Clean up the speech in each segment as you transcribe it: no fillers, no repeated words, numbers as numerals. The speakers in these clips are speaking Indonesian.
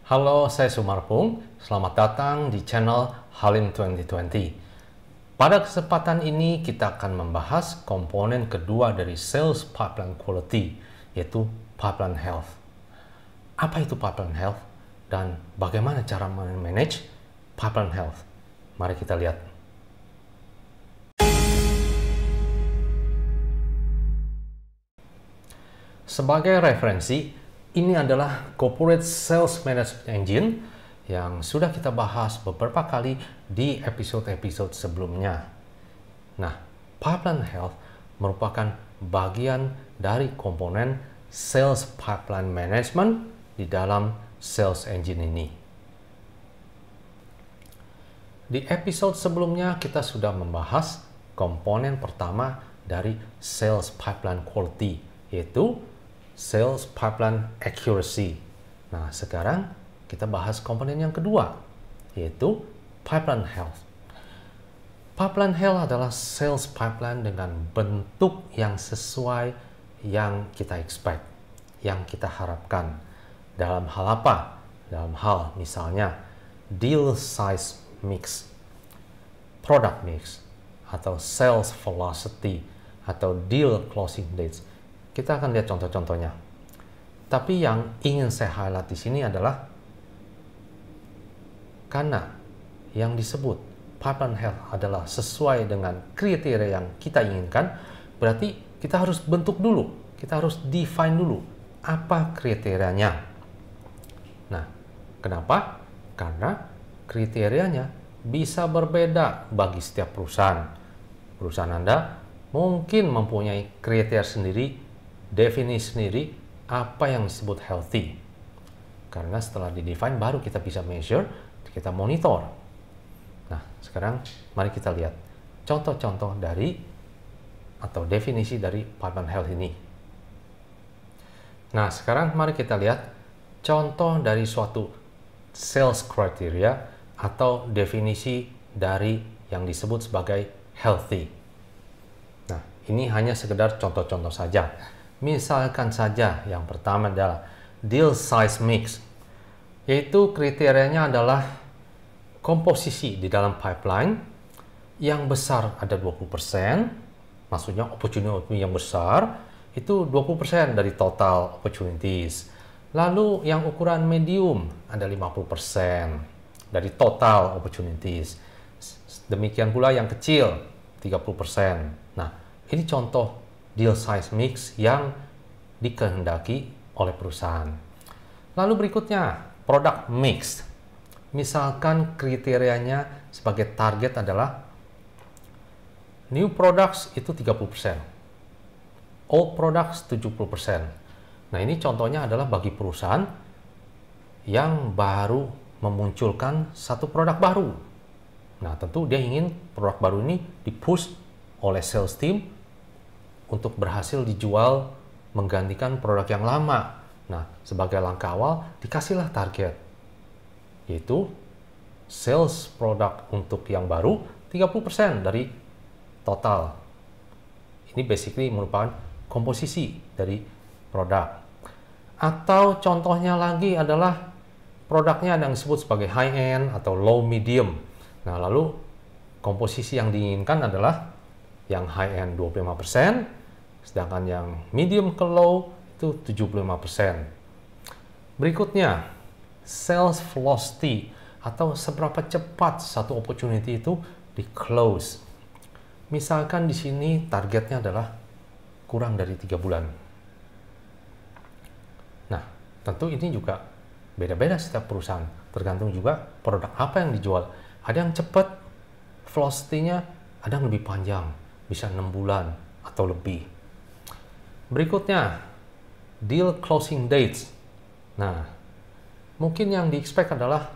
Halo, saya Sumarpung. Selamat datang di channel Halim 2020. Pada kesempatan ini kita akan membahas komponen kedua dari sales pipeline quality, yaitu pipeline health. Apa itu pipeline health dan bagaimana cara manage pipeline health? Mari kita lihat. Sebagai referensi, ini adalah Corporate Sales Management Engine yang sudah kita bahas beberapa kali di episode-episode sebelumnya. Nah, Pipeline Health merupakan bagian dari komponen Sales Pipeline Management di dalam Sales Engine ini. Di episode sebelumnya kita sudah membahas komponen pertama dari Sales Pipeline Quality, yaitu Sales Pipeline Accuracy. Nah, sekarang kita bahas komponen yang kedua, yaitu Pipeline Health. Pipeline Health adalah sales pipeline dengan bentuk yang sesuai yang kita expect, yang kita harapkan. Dalam hal apa? Dalam hal misalnya deal size mix, product mix, atau sales velocity, atau deal closing dates. Kita akan lihat contoh-contohnya. Tapi yang ingin saya highlight di sini adalah karena yang disebut pipeline health adalah sesuai dengan kriteria yang kita inginkan, berarti kita harus bentuk dulu, kita harus define dulu apa kriterianya. Nah, kenapa? Karena kriterianya bisa berbeda bagi setiap perusahaan. Perusahaan Anda mungkin mempunyai kriteria sendiri, definisi sendiri apa yang disebut healthy. Karena setelah di-define baru kita bisa measure, kita monitor. Nah, sekarang mari kita lihat contoh-contoh dari atau definisi dari pipeline health ini. Nah, sekarang mari kita lihat contoh dari suatu sales criteria atau definisi dari yang disebut sebagai healthy. Nah, ini hanya sekedar contoh-contoh saja. Misalkan saja yang pertama adalah deal size mix, yaitu kriterianya adalah komposisi di dalam pipeline yang besar ada 20%, maksudnya opportunity yang besar itu 20% dari total opportunities. Lalu yang ukuran medium ada 50% dari total opportunities. Demikian pula yang kecil 30%. Nah, ini contoh deal size mix yang dikehendaki oleh perusahaan. Lalu berikutnya, product mix. Misalkan kriterianya sebagai target adalah new products itu 30%, old products 70%. Nah, ini contohnya adalah bagi perusahaan yang baru memunculkan satu produk baru. Nah, tentu dia ingin produk baru ini di-push oleh sales team untuk berhasil dijual menggantikan produk yang lama. Nah, sebagai langkah awal dikasihlah target, yaitu sales produk untuk yang baru 30% dari total. Ini basically merupakan komposisi dari produk. Atau contohnya lagi adalah produknya yang disebut sebagai high end atau low medium. Nah, lalu komposisi yang diinginkan adalah yang high end 25%, sedangkan yang medium ke low itu 75%. Berikutnya, sales velocity atau seberapa cepat satu opportunity itu di close. Misalkan di sini targetnya adalah kurang dari 3 bulan. Nah, tentu ini juga beda-beda setiap perusahaan, tergantung juga produk apa yang dijual. Ada yang cepat velocity-nya, ada yang lebih panjang, bisa 6 bulan atau lebih. Berikutnya, deal closing dates. Nah, mungkin yang di-expect adalah,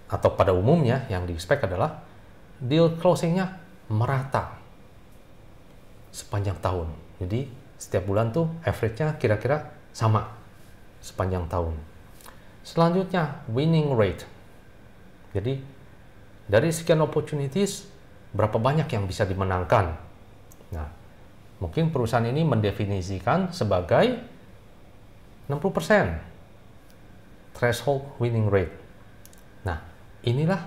atau pada umumnya yang di-expect adalah deal closing-nya merata sepanjang tahun. Jadi, setiap bulan tuh average-nya kira-kira sama sepanjang tahun. Selanjutnya, winning rate. Jadi, dari sekian opportunities, berapa banyak yang bisa dimenangkan. Nah, mungkin perusahaan ini mendefinisikan sebagai 60%. threshold winning rate. Nah, inilah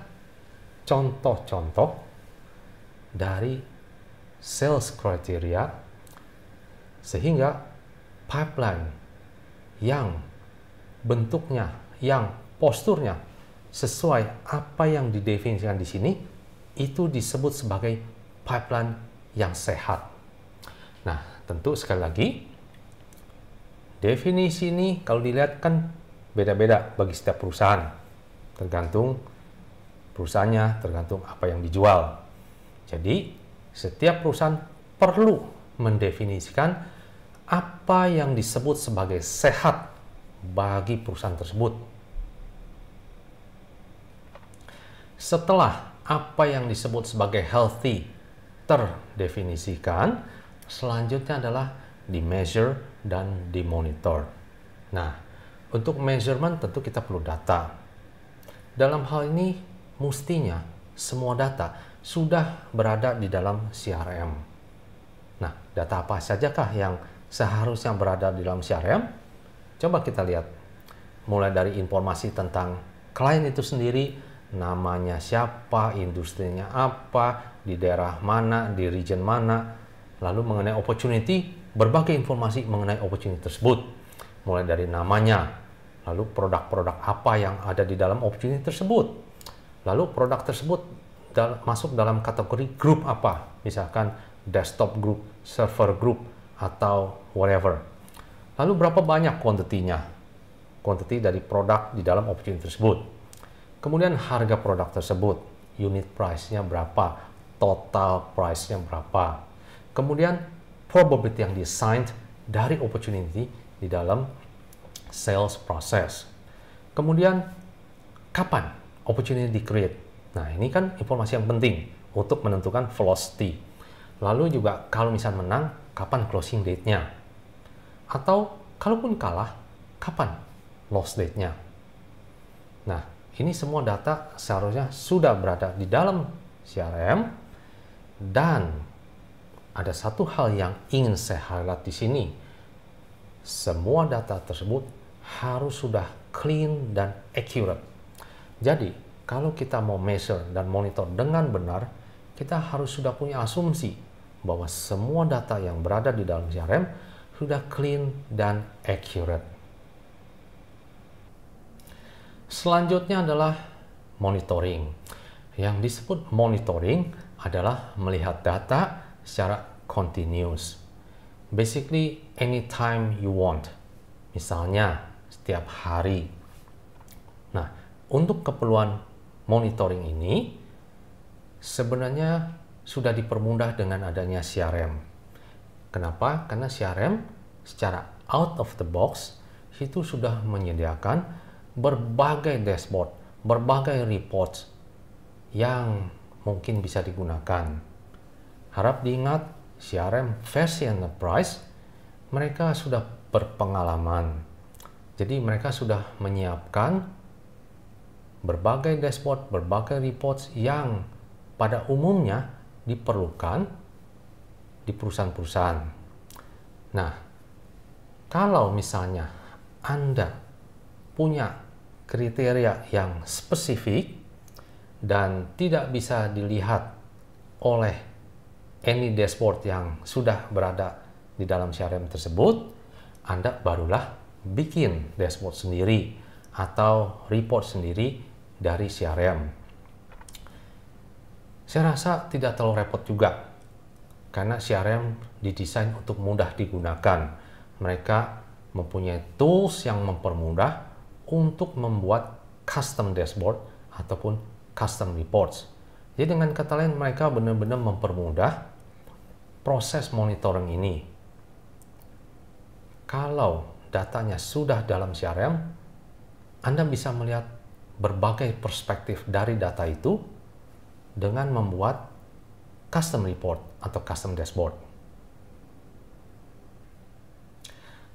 contoh-contoh dari sales criteria sehingga pipeline yang bentuknya, yang posturnya sesuai apa yang didefinisikan di sini, itu disebut sebagai pipeline yang sehat. Nah, tentu sekali lagi, definisi ini kalau dilihat kan beda-beda bagi setiap perusahaan. Tergantung perusahaannya, tergantung apa yang dijual. Jadi, setiap perusahaan perlu mendefinisikan apa yang disebut sebagai sehat bagi perusahaan tersebut. Setelah apa yang disebut sebagai healthy terdefinisikan, selanjutnya adalah di measure dan di monitor. Nah, untuk measurement tentu kita perlu data. Dalam hal ini mestinya semua data sudah berada di dalam CRM. Nah, data apa sajakah yang seharusnya berada di dalam CRM? Coba kita lihat. Mulai dari informasi tentang klien itu sendiri, namanya siapa, industrinya apa, di daerah mana, di region mana, lalu mengenai opportunity, berbagai informasi mengenai opportunity tersebut. Mulai dari namanya, lalu produk-produk apa yang ada di dalam opportunity tersebut. Lalu produk tersebut masuk dalam kategori grup apa, misalkan desktop group, server group, atau whatever. Lalu berapa banyak kuantiti dari produk di dalam opportunity tersebut. Kemudian harga produk tersebut, unit price-nya berapa, total price-nya berapa. Kemudian probability yang di-assigned dari opportunity di dalam sales process. Kemudian kapan opportunity di-create. Nah, ini kan informasi yang penting untuk menentukan velocity. Lalu juga kalau misal menang, kapan closing date-nya. Atau kalaupun kalah, kapan loss date-nya. Nah, ini semua data seharusnya sudah berada di dalam CRM, dan ada satu hal yang ingin saya highlight di sini. Semua data tersebut harus sudah clean dan accurate. Jadi, kalau kita mau measure dan monitor dengan benar, kita harus sudah punya asumsi bahwa semua data yang berada di dalam CRM sudah clean dan accurate. Selanjutnya adalah monitoring. Yang disebut monitoring adalah melihat data secara continuous. Basically, anytime you want. Misalnya, setiap hari. Nah, untuk keperluan monitoring ini, sebenarnya sudah dipermudah dengan adanya CRM. Kenapa? Karena CRM secara out of the box itu sudah menyediakan berbagai dashboard, berbagai reports yang mungkin bisa digunakan. Harap diingat, CRM versi Enterprise, mereka sudah berpengalaman. Jadi mereka sudah menyiapkan berbagai dashboard, berbagai reports yang pada umumnya diperlukan di perusahaan-perusahaan. Nah, kalau misalnya Anda punya kriteria yang spesifik dan tidak bisa dilihat oleh any dashboard yang sudah berada di dalam CRM tersebut, Anda barulah bikin dashboard sendiri atau report sendiri dari CRM. Saya rasa tidak terlalu repot juga, karena CRM didesain untuk mudah digunakan. Mereka mempunyai tools yang mempermudah untuk membuat custom dashboard ataupun custom reports. Jadi dengan kata lain, mereka benar-benar mempermudah proses monitoring ini. Kalau datanya sudah dalam CRM, Anda bisa melihat berbagai perspektif dari data itu dengan membuat custom report atau custom dashboard.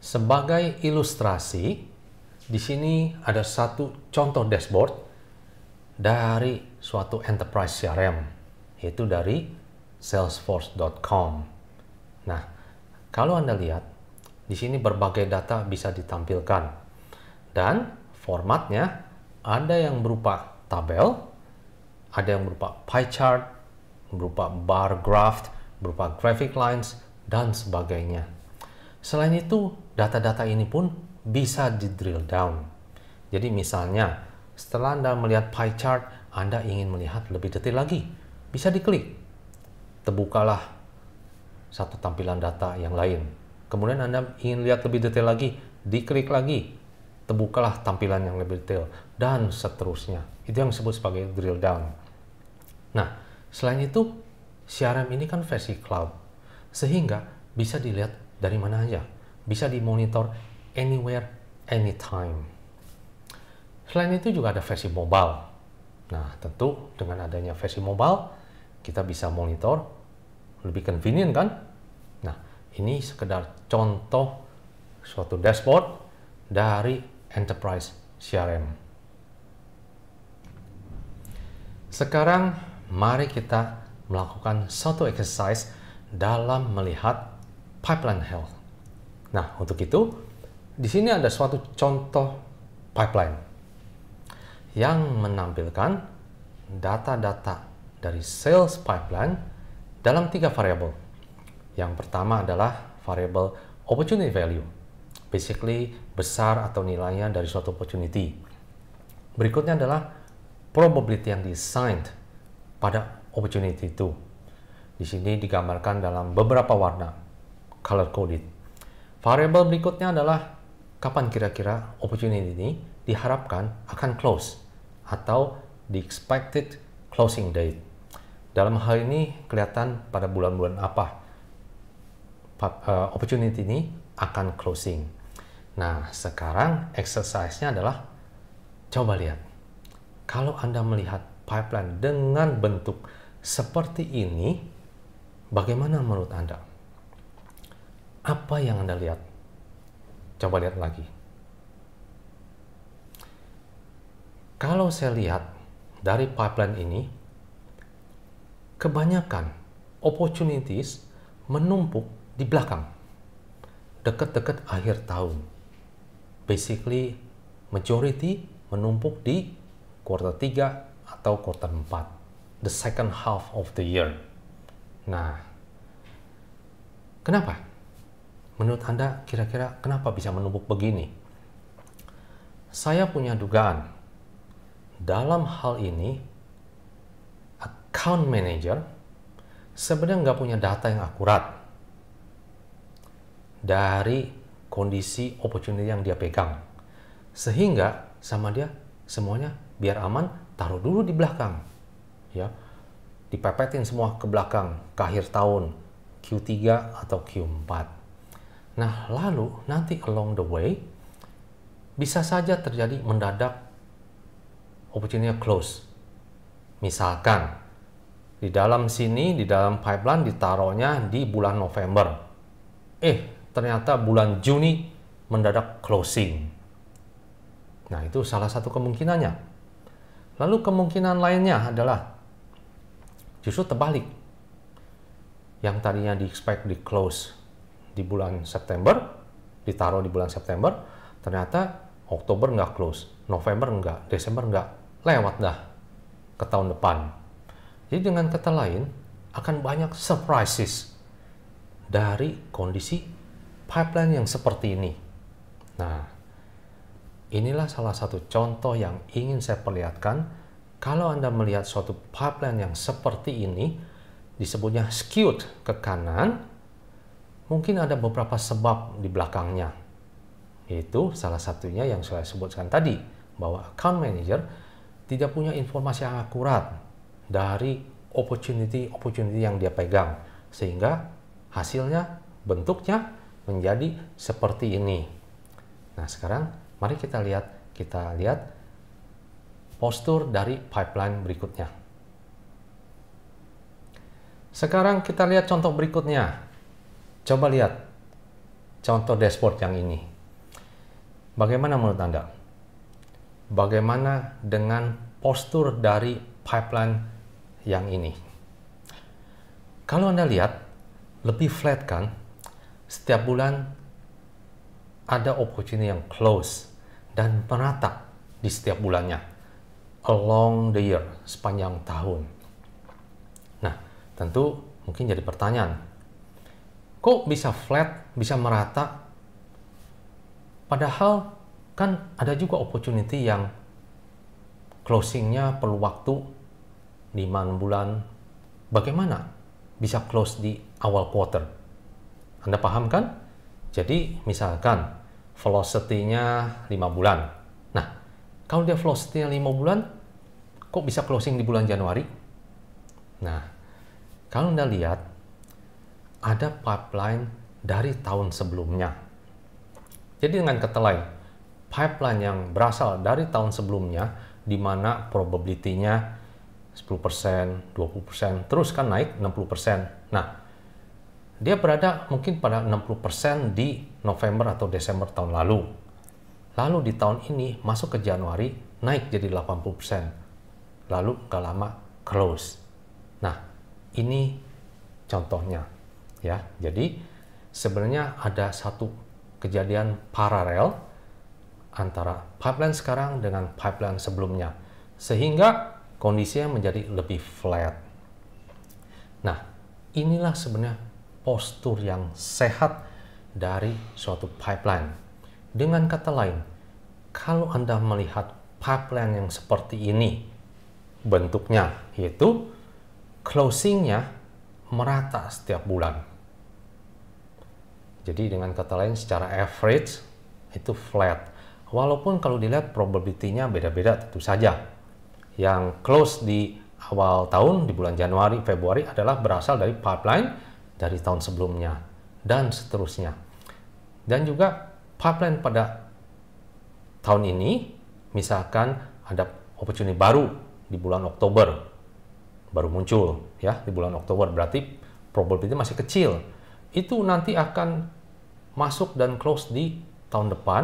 Sebagai ilustrasi, di sini ada satu contoh dashboard dari suatu enterprise CRM, yaitu dari salesforce.com. Nah, kalau Anda lihat, di sini berbagai data bisa ditampilkan. Dan formatnya ada yang berupa tabel, ada yang berupa pie chart, berupa bar graph, berupa graphic lines, dan sebagainya. Selain itu, data-data ini pun bisa di drill down. Jadi misalnya, setelah Anda melihat pie chart, Anda ingin melihat lebih detail lagi. Bisa diklik. Terbukalah satu tampilan data yang lain. Kemudian Anda ingin lihat lebih detail lagi, diklik lagi. Terbukalah tampilan yang lebih detail, dan seterusnya. Itu yang disebut sebagai drill down. Nah, selain itu, CRM ini kan versi cloud, sehingga bisa dilihat dari mana aja. Bisa dimonitor anywhere, anytime. Selain itu juga ada versi mobile. Nah, tentu dengan adanya versi mobile, kita bisa monitor lebih convenient kan? Nah, ini sekedar contoh suatu dashboard dari Enterprise CRM. Sekarang, mari kita melakukan suatu exercise dalam melihat pipeline health. Nah, untuk itu, di sini ada suatu contoh pipeline yang menampilkan data-data dari sales pipeline dalam 3 variabel. Yang pertama adalah variabel opportunity value. Basically, besar atau nilainya dari suatu opportunity. Berikutnya adalah probability yang designed pada opportunity itu. Di sini digambarkan dalam beberapa warna, color coded. Variabel berikutnya adalah kapan kira-kira opportunity ini diharapkan akan close atau the expected closing date. Dalam hal ini kelihatan pada bulan-bulan apa opportunity ini akan closing. Nah, sekarang exercise-nya adalah coba lihat. Kalau Anda melihat pipeline dengan bentuk seperti ini, bagaimana menurut Anda? Apa yang Anda lihat? Coba lihat lagi. Kalau saya lihat dari pipeline ini, kebanyakan opportunities menumpuk di belakang, dekat-dekat akhir tahun. Basically, majority menumpuk di kuartal 3 atau kuartal 4, the second half of the year. Nah, kenapa? Menurut Anda, kira-kira kenapa bisa menumpuk begini? Saya punya dugaan. Dalam hal ini, account manager sebenarnya nggak punya data yang akurat dari kondisi opportunity yang dia pegang. Sehingga sama dia semuanya biar aman, taruh dulu di belakang. Ya, dipepetin semua ke belakang, ke akhir tahun, Q3 atau Q4. Nah, lalu nanti along the way, bisa saja terjadi mendadak opportunity close. Misalkan, di dalam sini, di dalam pipeline ditaruhnya di bulan November. Ternyata bulan Juni mendadak closing. Nah, itu salah satu kemungkinannya. Lalu kemungkinan lainnya adalah justru terbalik. Yang tadinya di-expect di close di bulan September, ditaruh di bulan September, ternyata Oktober nggak close, November nggak, Desember nggak, lewat dah ke tahun depan. Jadi dengan kata lain, akan banyak surprises dari kondisi pipeline yang seperti ini. Nah, inilah salah satu contoh yang ingin saya perlihatkan. Kalau Anda melihat suatu pipeline yang seperti ini, disebutnya skewed ke kanan, mungkin ada beberapa sebab di belakangnya. Itu salah satunya yang saya sebutkan tadi, bahwa account manager tidak punya informasi yang akurat dari opportunity yang dia pegang, sehingga hasilnya, bentuknya menjadi seperti ini. Nah, sekarang mari kita lihat postur dari pipeline berikutnya. Sekarang kita lihat contoh berikutnya. Coba lihat contoh dashboard yang ini. Bagaimana menurut Anda? Bagaimana dengan postur dari pipeline yang ini? Kalau Anda lihat, lebih flat kan? Setiap bulan ada opportunity yang close dan merata di setiap bulannya, along the year, sepanjang tahun. Nah, tentu mungkin jadi pertanyaan, kok bisa flat, bisa merata? Padahal kan ada juga opportunity yang closingnya perlu waktu 5 bulan. Bagaimana bisa close di awal quarter? Anda paham kan? Jadi misalkan velocity-nya 5 bulan. Nah, kalau dia velocity-nya 5 bulan, kok bisa closing di bulan Januari? Nah, kalau Anda lihat, ada pipeline dari tahun sebelumnya. Jadi dengan kata lain, pipeline yang berasal dari tahun sebelumnya, di mana probability-nya 10%, 20%, terus kan naik 60%. Nah, dia berada mungkin pada 60% di November atau Desember tahun lalu. Lalu di tahun ini masuk ke Januari, naik jadi 80%. Lalu gak lama close. Nah, ini contohnya. Ya, jadi sebenarnya ada satu kejadian paralel antara pipeline sekarang dengan pipeline sebelumnya, sehingga kondisinya menjadi lebih flat. Nah, inilah sebenarnya postur yang sehat dari suatu pipeline. Dengan kata lain, kalau Anda melihat pipeline yang seperti ini bentuknya, yaitu closingnya merata setiap bulan. Jadi dengan kata lain, secara average itu flat. Walaupun kalau dilihat probability-nya beda-beda tentu saja. Yang close di awal tahun, di bulan Januari, Februari adalah berasal dari pipeline dari tahun sebelumnya, dan seterusnya. Dan juga pipeline pada tahun ini, misalkan ada opportunity baru di bulan Oktober, baru muncul ya di bulan Oktober, berarti probability masih kecil. Itu nanti akan masuk dan close di tahun depan,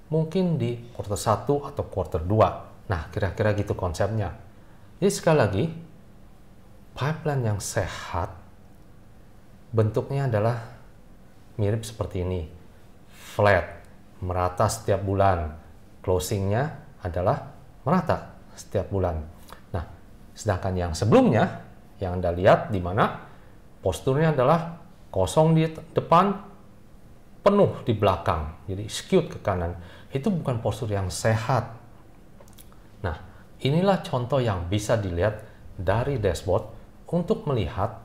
mungkin di quarter 1 atau quarter 2. Nah, kira-kira gitu konsepnya. Jadi sekali lagi, pipeline yang sehat bentuknya adalah mirip seperti ini. Flat, merata setiap bulan. Closingnya adalah merata setiap bulan. Nah, sedangkan yang sebelumnya, yang Anda lihat di mana posturnya adalah kosong di depan, penuh di belakang, jadi skewed ke kanan. Itu bukan postur yang sehat. Nah, inilah contoh yang bisa dilihat dari dashboard untuk melihat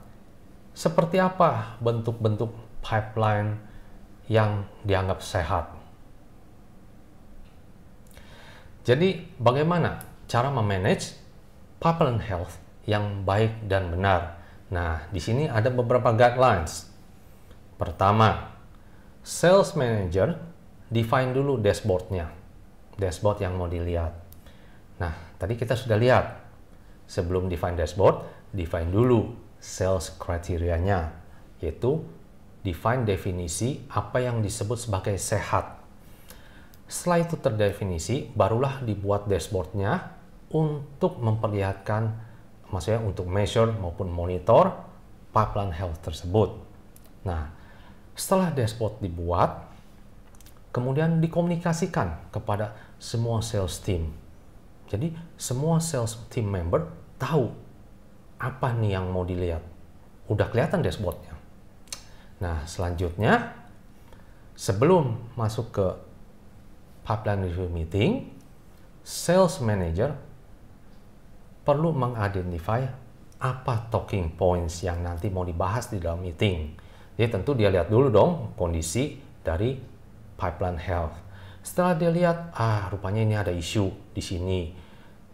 seperti apa bentuk-bentuk pipeline yang dianggap sehat. Jadi, bagaimana cara memanage pipeline health yang baik dan benar? Nah, di sini ada beberapa guidelines. Pertama, sales manager define dulu dashboardnya, dashboard yang mau dilihat. Nah, tadi kita sudah lihat, sebelum define dashboard, define dulu sales kriterianya, yaitu define definisi apa yang disebut sebagai sehat. Setelah itu terdefinisi, barulah dibuat dashboardnya untuk memperlihatkan, maksudnya untuk measure maupun monitor pipeline health tersebut. Nah, setelah dashboard dibuat, kemudian dikomunikasikan kepada semua sales team. Jadi, semua sales team member tahu apa nih yang mau dilihat. Udah kelihatan dashboardnya. Nah, selanjutnya, sebelum masuk ke pipeline review meeting, sales manager perlu mengidentify apa talking points yang nanti mau dibahas di dalam meeting. Jadi tentu dia lihat dulu dong kondisi dari pipeline health. Setelah dia lihat, rupanya ini ada isu di sini.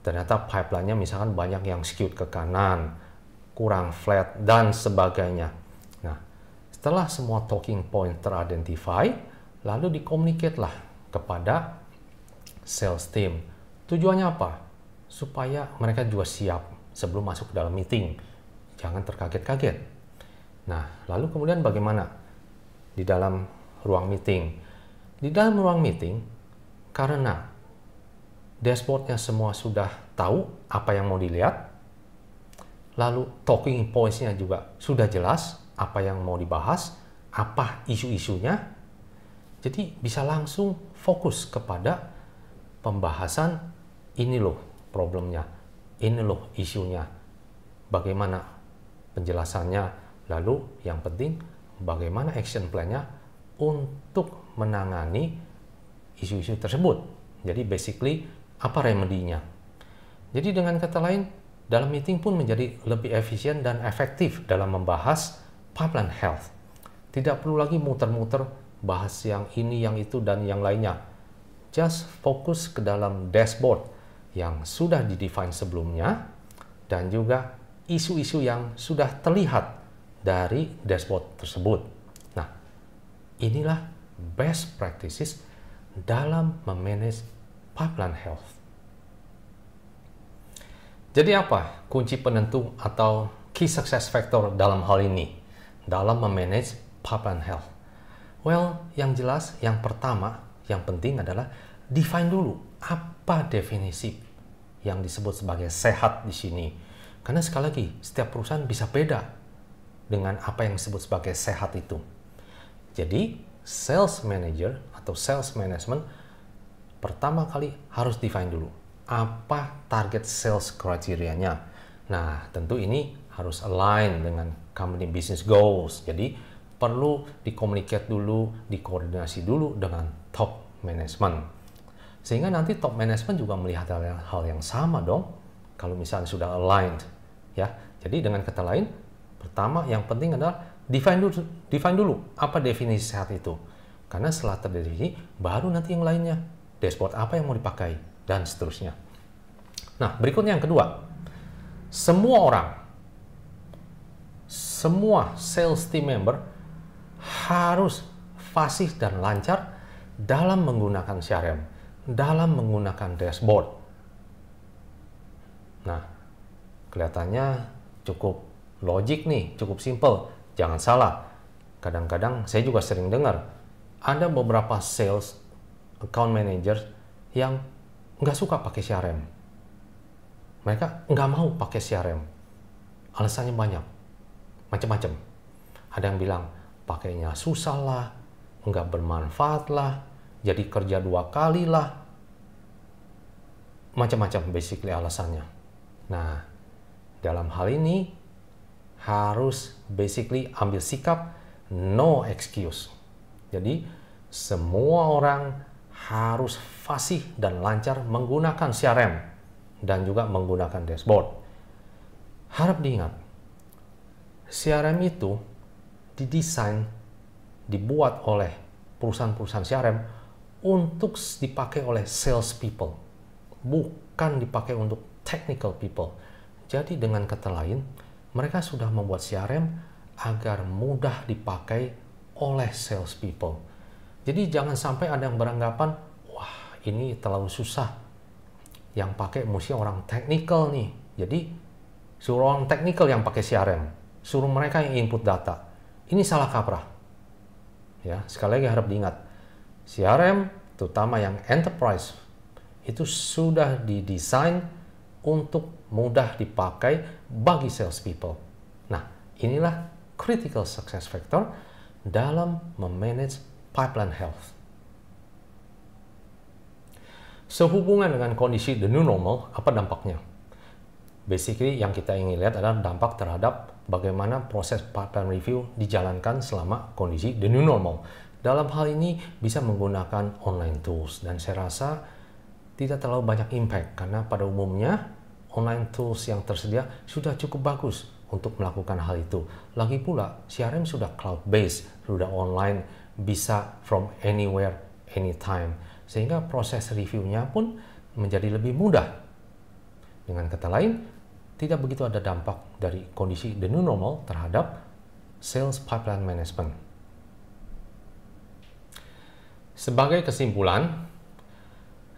Ternyata pipeline-nya misalkan banyak yang skewed ke kanan, kurang flat, dan sebagainya. Nah, setelah semua talking pointteridentify, lalu dikomunicate lah kepada sales team. Tujuannya apa? Supaya mereka juga siap sebelum masuk ke dalam meeting. Jangan terkaget-kaget. Nah, lalu kemudian bagaimana di dalam ruang meeting? Di dalam ruang meeting, karena dashboardnya semua sudah tahu apa yang mau dilihat, lalu talking points-nya juga sudah jelas apa yang mau dibahas, apa isu-isunya, jadi bisa langsung fokus kepada pembahasan, ini loh problemnya, ini loh isunya, bagaimana penjelasannya, lalu yang penting bagaimana action plan-nya untuk menangani isu-isu tersebut. Jadi basically apa remedinya. Jadi dengan kata lain, dalam meeting pun menjadi lebih efisien dan efektif dalam membahas pipeline health. Tidak perlu lagi muter-muter bahas yang ini, yang itu, dan yang lainnya. Just fokus ke dalam dashboard yang sudah didefine sebelumnya dan juga isu-isu yang sudah terlihat dari dashboard tersebut. Nah, inilah best practices dalam memanage pipeline health. Jadi apa kunci penentu atau key success factor dalam hal ini, dalam memanage pipeline health? Well, yang jelas, yang pertama, yang penting adalah define dulu apa definisi yang disebut sebagai sehat di sini. Karena sekali lagi, setiap perusahaan bisa beda dengan apa yang disebut sebagai sehat itu. Jadi, sales manager atau sales management pertama kali harus define dulu apa target sales kriterianya. Nah, tentu ini harus align dengan company business goals. Jadi, perlu dikomunikasi dulu, dikoordinasi dulu dengan top management. Sehingga nanti top management juga melihat hal yang sama dong, kalau misalnya sudah aligned. Ya, jadi dengan kata lain, pertama yang penting adalah define dulu apa definisi sehat itu. Karena setelah terdefinisi, baru nanti yang lainnya, dashboard apa yang mau dipakai, dan seterusnya. Nah, berikutnya yang kedua, semua sales team member harus fasih dan lancar dalam menggunakan CRM, dalam menggunakan dashboard. Nah, kelihatannya cukup logik nih, cukup simple. Jangan salah, kadang-kadang saya juga sering dengar, ada beberapa sales account manager yang nggak suka pakai CRM. Mereka nggak mau pakai CRM. Alasannya banyak, macam-macam. Ada yang bilang, pakainya susah lah, nggak bermanfaat lah, jadi kerja 2 kali lah. Macam-macam basically alasannya. Nah, dalam hal ini harus basically ambil sikap no excuse. Jadi, semua orang harus fasih dan lancar menggunakan CRM dan juga menggunakan dashboard. Harap diingat, CRM itu didesain, dibuat oleh perusahaan-perusahaan CRM untuk dipakai oleh sales people, bukan dipakai untuk technical people. Jadi dengan kata lain, mereka sudah membuat CRM agar mudah dipakai oleh sales people. Jadi jangan sampai ada yang beranggapan, wah ini terlalu susah, yang pakai mesti orang technical nih. Jadi suruh orang technical yang pakai CRM, suruh mereka yang input data. Ini salah kaprah. Ya, sekali lagi harap diingat, CRM terutama yang enterprise itu sudah didesain untuk mudah dipakai bagi sales people. Nah, inilah critical success factor dalam memanage pipeline health. Sehubungan dengan kondisi the new normal, apa dampaknya? Basically, yang kita ingin lihat adalah dampak terhadap bagaimana proses pipeline review dijalankan selama kondisi the new normal. Dalam hal ini bisa menggunakan online tools, dan saya rasa tidak terlalu banyak impact karena pada umumnya online tools yang tersedia sudah cukup bagus untuk melakukan hal itu. Lagi pula, CRM sudah cloud-based, sudah online, bisa from anywhere, anytime. Sehingga proses reviewnya pun menjadi lebih mudah. Dengan kata lain, tidak begitu ada dampak dari kondisi the new normal terhadap sales pipeline management. Sebagai kesimpulan,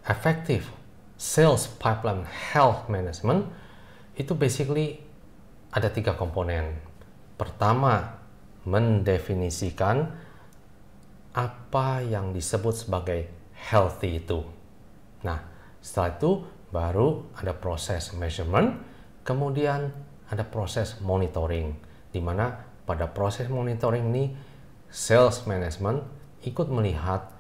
effective sales pipeline health management itu basically ada 3 komponen. Pertama, mendefinisikan apa yang disebut sebagai healthy itu. Nah, setelah itu baru ada proses measurement, kemudian ada proses monitoring, di mana pada proses monitoring ini sales management ikut melihat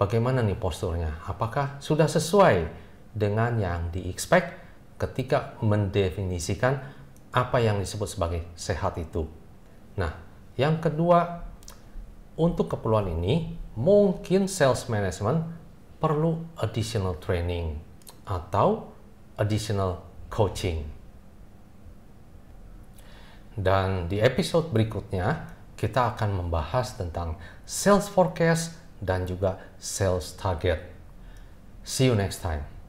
bagaimana nih posturnya? Apakah sudah sesuai dengan yang di-expect ketika mendefinisikan apa yang disebut sebagai sehat itu? Nah, yang kedua, untuk keperluan ini, mungkin sales management perlu additional training atau additional coaching. Dan di episode berikutnya, kita akan membahas tentang sales forecast dan juga sales target. See you next time.